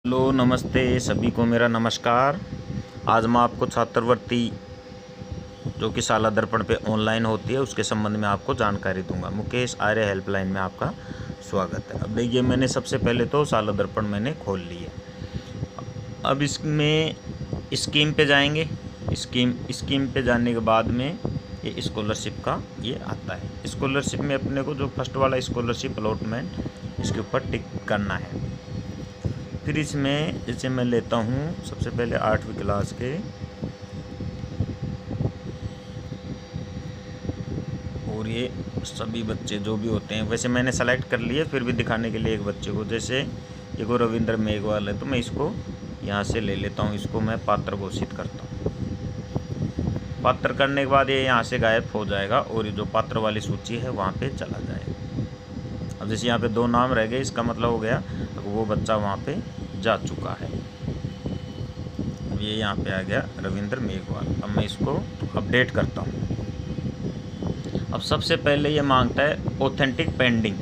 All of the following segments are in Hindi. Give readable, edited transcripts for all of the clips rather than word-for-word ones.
हेलो नमस्ते सभी को मेरा नमस्कार। आज मैं आपको छात्रवृत्ति जो कि शाला दर्पण पे ऑनलाइन होती है उसके संबंध में आपको जानकारी दूंगा। मुकेश आर्य हेल्पलाइन में आपका स्वागत है। अब देखिए, मैंने सबसे पहले तो शाला दर्पण मैंने खोल ली है। अब इसमें स्कीम पे जाएंगे। स्कीम पे जाने के बाद में ये स्कॉलरशिप का ये आता है। स्कॉलरशिप में अपने को जो फर्स्ट वाला स्कॉलरशिप अलॉटमेंट, इसके ऊपर टिक करना है। फिर इसमें जैसे मैं लेता हूँ सबसे पहले 8वीं क्लास के, और ये सभी बच्चे जो भी होते हैं, वैसे मैंने सेलेक्ट कर लिए फिर भी दिखाने के लिए एक बच्चे को, जैसे ये को रविंद्र मेघवाल है तो मैं इसको यहाँ से ले लेता हूँ। इसको मैं पात्र घोषित करता हूँ। पात्र करने के बाद ये यहाँ से गायब हो जाएगा और ये जो पात्र वाली सूची है वहाँ पे चला जाएगा। अब जैसे यहाँ पे 2 नाम रह गए, इसका मतलब हो गया वो बच्चा वहाँ पे जा चुका है। अब ये यहाँ पे आ गया रविंद्र मेघवाल। अब मैं इसको अपडेट करता हूँ। अब सबसे पहले ये मांगता है ऑथेंटिक पेंडिंग।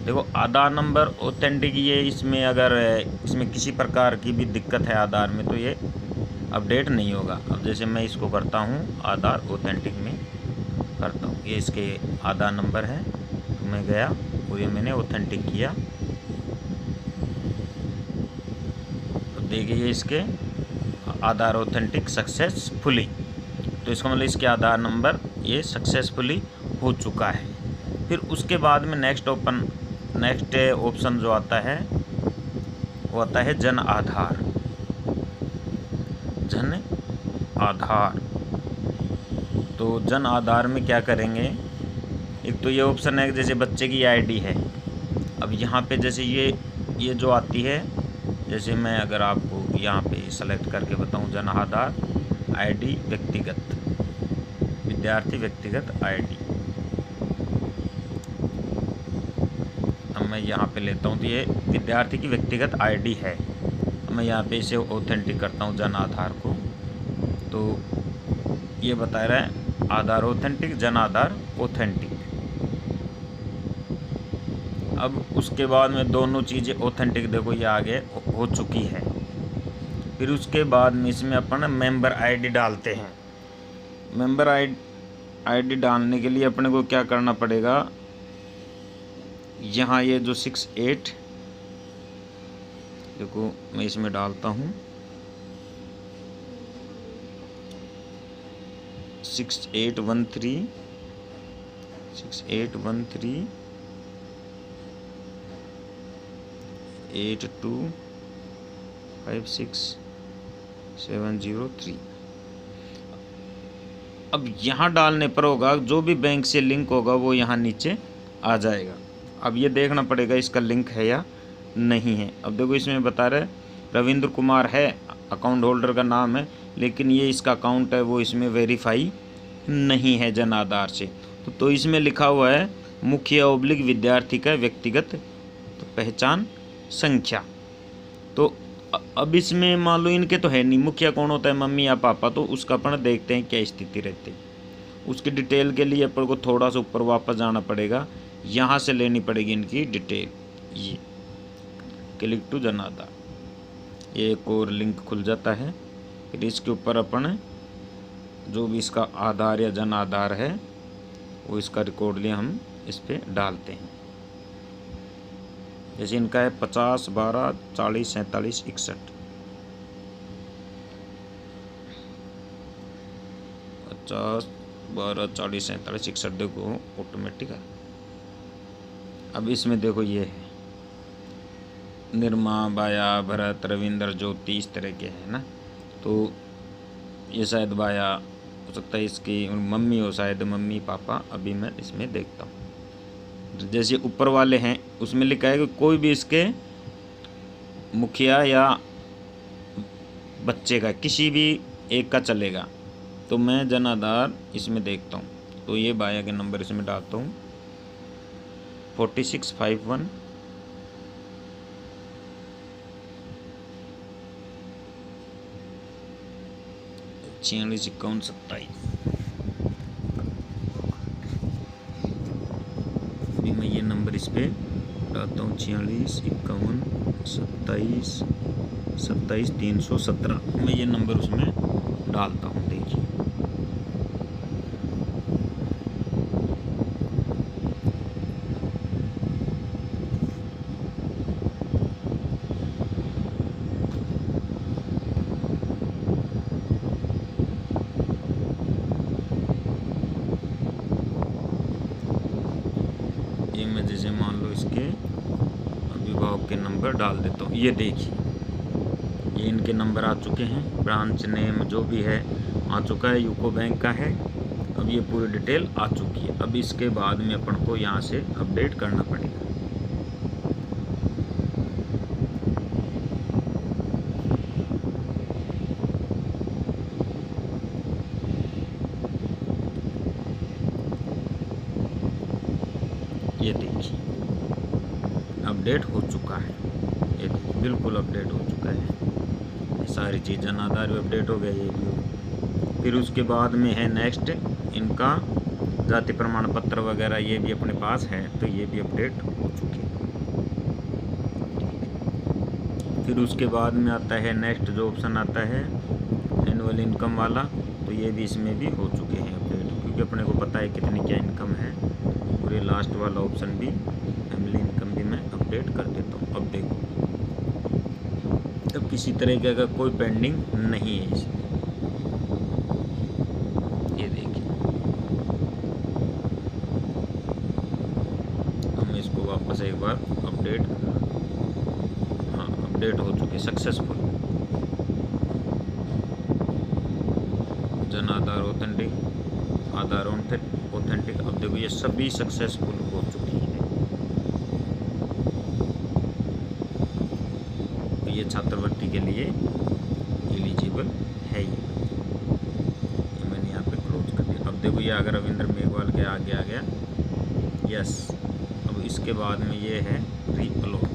देखो, आधार नंबर ऑथेंटिक, ये इसमें अगर इसमें किसी प्रकार की भी दिक्कत है आधार में तो ये अपडेट नहीं होगा। अब जैसे मैं इसको करता हूँ आधार ऑथेंटिक में करता हूँ, ये इसके आधार नंबर है तो मैं गया और ये मैंने ऑथेंटिक किया। देखिए ये इसके आधार ऑथेंटिक सक्सेसफुली, तो इसका मतलब इसके आधार नंबर ये सक्सेसफुली हो चुका है। फिर उसके बाद में नेक्स्ट ऑप्शन जो आता है वो आता है जन आधार। तो जन आधार में क्या करेंगे, एक तो ये ऑप्शन है जैसे बच्चे की आईडी है। अब यहाँ पे जैसे ये जो आती है, जैसे मैं अगर आपको यहाँ पे सेलेक्ट करके बताऊँ, जन आधार आईडी व्यक्तिगत, विद्यार्थी व्यक्तिगत आईडी। अब मैं यहाँ पे लेता हूँ तो ये विद्यार्थी की व्यक्तिगत आईडी है। अब मैं यहाँ पे इसे ऑथेंटिक करता हूँ जन आधार को, तो ये बता रहा है आधार ऑथेंटिक, जन आधार ऑथेंटिक। अब उसके बाद में दोनों चीज़ें ऑथेंटिक, देखो ये आगे हो चुकी है। फिर उसके बाद में इसमें अपन मेंबर आईडी डालते हैं। मेंबर आईडी डालने के लिए अपने को क्या करना पड़ेगा, यहाँ ये जो 68, देखो मैं इसमें डालता हूँ 6813 8256 703। अब यहाँ डालने पर होगा जो भी बैंक से लिंक होगा वो यहाँ नीचे आ जाएगा। अब ये देखना पड़ेगा इसका लिंक है या नहीं है। अब देखो इसमें बता रहे रविंद्र कुमार है, अकाउंट होल्डर का नाम है, लेकिन ये इसका अकाउंट है वो इसमें वेरीफाई नहीं है जन आधार से। तो इसमें लिखा हुआ है मुखिया/ विद्यार्थी का व्यक्तिगत पहचान संख्या। तो अब इसमें मान लो इनके तो है नहीं, मुखिया कौन होता है, मम्मी या पापा, तो उसका अपन देखते हैं क्या स्थिति रहती है। उसकी डिटेल के लिए अपन को थोड़ा सा ऊपर वापस जाना पड़ेगा, यहाँ से लेनी पड़ेगी इनकी डिटेल। ये क्लिक टू जन आधार, ये एक और लिंक खुल जाता है। फिर इसके ऊपर अपन जो भी इसका आधार या जन आधार है वो इसका रिकॉर्ड लिए हम इस पर डालते हैं। जैसे इनका है 50 12 40 47 61, 50 12 40 47 61, देखो ऑटोमेटिक है। अब इसमें देखो ये है निर्मा, बाया, भरत, रविंद्र, ज्योति, इस तरह के है ना। तो ये शायद बाया हो सकता है, इसकी मम्मी हो शायद, मम्मी पापा। अभी मैं इसमें देखता हूँ, जैसे ऊपर वाले हैं उसमें लिखा है कि कोई भी इसके मुखिया या बच्चे का किसी भी एक का चलेगा। तो मैं जन आधार इसमें देखता हूँ, तो ये बाया के नंबर इसमें डालता हूँ 4651 46 51 27। मैं ये नंबर इस पर डालता हूँ 46 51 27 27 317, मैं ये नंबर उसमें डालता हूँ। देखिए ये मैं जैसे मान लो इसके अभिभावक के नंबर डाल देता हूँ। ये देखिए ये इनके नंबर आ चुके हैं, ब्रांच नेम जो भी है आ चुका है, यूको बैंक का है। अब ये पूरी डिटेल आ चुकी है। अब इसके बाद में अपन को यहाँ से अपडेट करना पड़ेगा। ये देखिए अपडेट हो चुका है, ये देखिए बिल्कुल अपडेट हो चुका है। ये सारी चीज़ें आधार भी अपडेट हो गया, ये भी। फिर उसके बाद में है नेक्स्ट इनका जाति प्रमाण पत्र वगैरह, ये भी अपने पास है, तो ये भी अपडेट हो चुके हैं। फिर उसके बाद में आता है नेक्स्ट जो ऑप्शन आता है एनुअल इनकम वाला, तो ये भी इसमें भी हो चुके हैं अपडेट, क्योंकि अपने को पता है कितनी क्या इनकम है। और ये लास्ट वाला ऑप्शन भी फैमिली इनकम भी मैं अपडेट कर देता हूँ। अब देखो अब किसी तरीके का कोई पेंडिंग नहीं है इसमें। ये देखिए हम इसको वापस एक बार अपडेट, हाँ अपडेट हो चुके सक्सेसफुल। जन आधार ऑथेंटिक, आधार ऑथेंटिक, अब देखो ये सभी सक्सेसफुल हो चुकी है। तो ये छात्रवृत्ति के लिए एलिजिबल है। ये मैंने यहाँ पे क्लोज कर दिया। अब देखो ये अगर रविंद्र मेघवाल के आगे आ गया, यस। अब इसके बाद में ये है री अलॉट।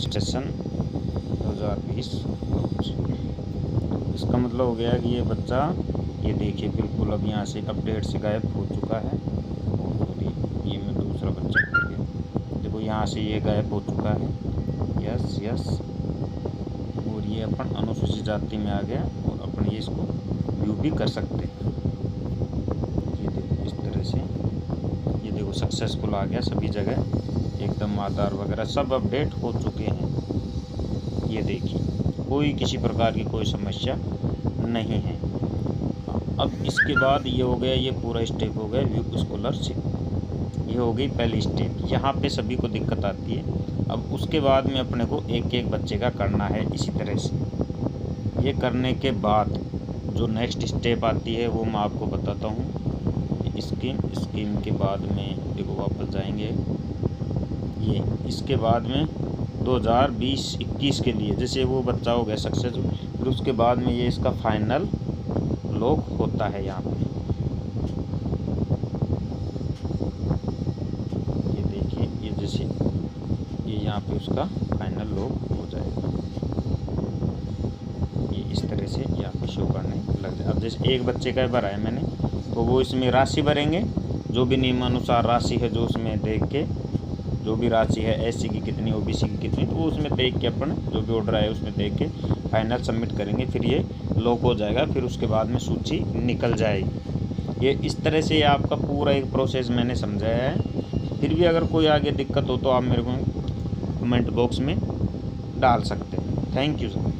सेशन 2020। इसका मतलब हो गया कि ये बच्चा, ये देखिए बिल्कुल अब यहाँ से अपडेट से गायब हो चुका है। और ये मैं दूसरा बच्चा कर दिया, देखो यहाँ से ये गायब हो चुका है। Yes yes. और ये अपन अनुसूचित जाति में आ गया, और अपन ये इसको व्यू भी कर सकते हैं। ये देखो इस तरह से, ये देखो सक्सेसफुल आ गया सभी जगह, एकदम आधार वगैरह सब अपडेट हो चुके हैं। ये देखिए कोई किसी प्रकार की कोई समस्या नहीं है। अब इसके बाद ये हो गया, ये पूरा स्टेप हो गया व्यू स्कॉलरशिप, ये हो गई पहली स्टेप। यहाँ पे सभी को दिक्कत आती है। अब उसके बाद में अपने को एक एक बच्चे का करना है इसी तरह से। ये करने के बाद जो नेक्स्ट स्टेप आती है वो मैं आपको बताता हूँ। स्कीम के बाद में देखो वापस जाएंगे, ये इसके बाद में 2020-21 के लिए जैसे वो बच्चा हो गया सक्सेसफुल, फिर उसके बाद में ये इसका फाइनल लॉक होता है यहाँ पे। ये देखिए ये जैसे ये यहाँ पे उसका फाइनल लॉक हो जाएगा, ये इस तरह से यहाँ पर शो करने लग जाए। अब जैसे एक बच्चे का भरा है मैंने, तो वो इसमें राशि भरेंगे, जो भी नियमानुसार राशि है जो उसमें देख के, जो भी राशि है एससी की कितनी, ओबीसी की कितनी, तो वो उसमें देख के अपन जो भी ऑर्डर आए उसमें देख के फाइनल सबमिट करेंगे। फिर ये लॉक हो जाएगा, फिर उसके बाद में सूची निकल जाएगी। ये इस तरह से आपका पूरा एक प्रोसेस मैंने समझाया है। फिर भी अगर कोई आगे दिक्कत हो तो आप मेरे को कमेंट बॉक्स में डाल सकते हैं। Thank you sir.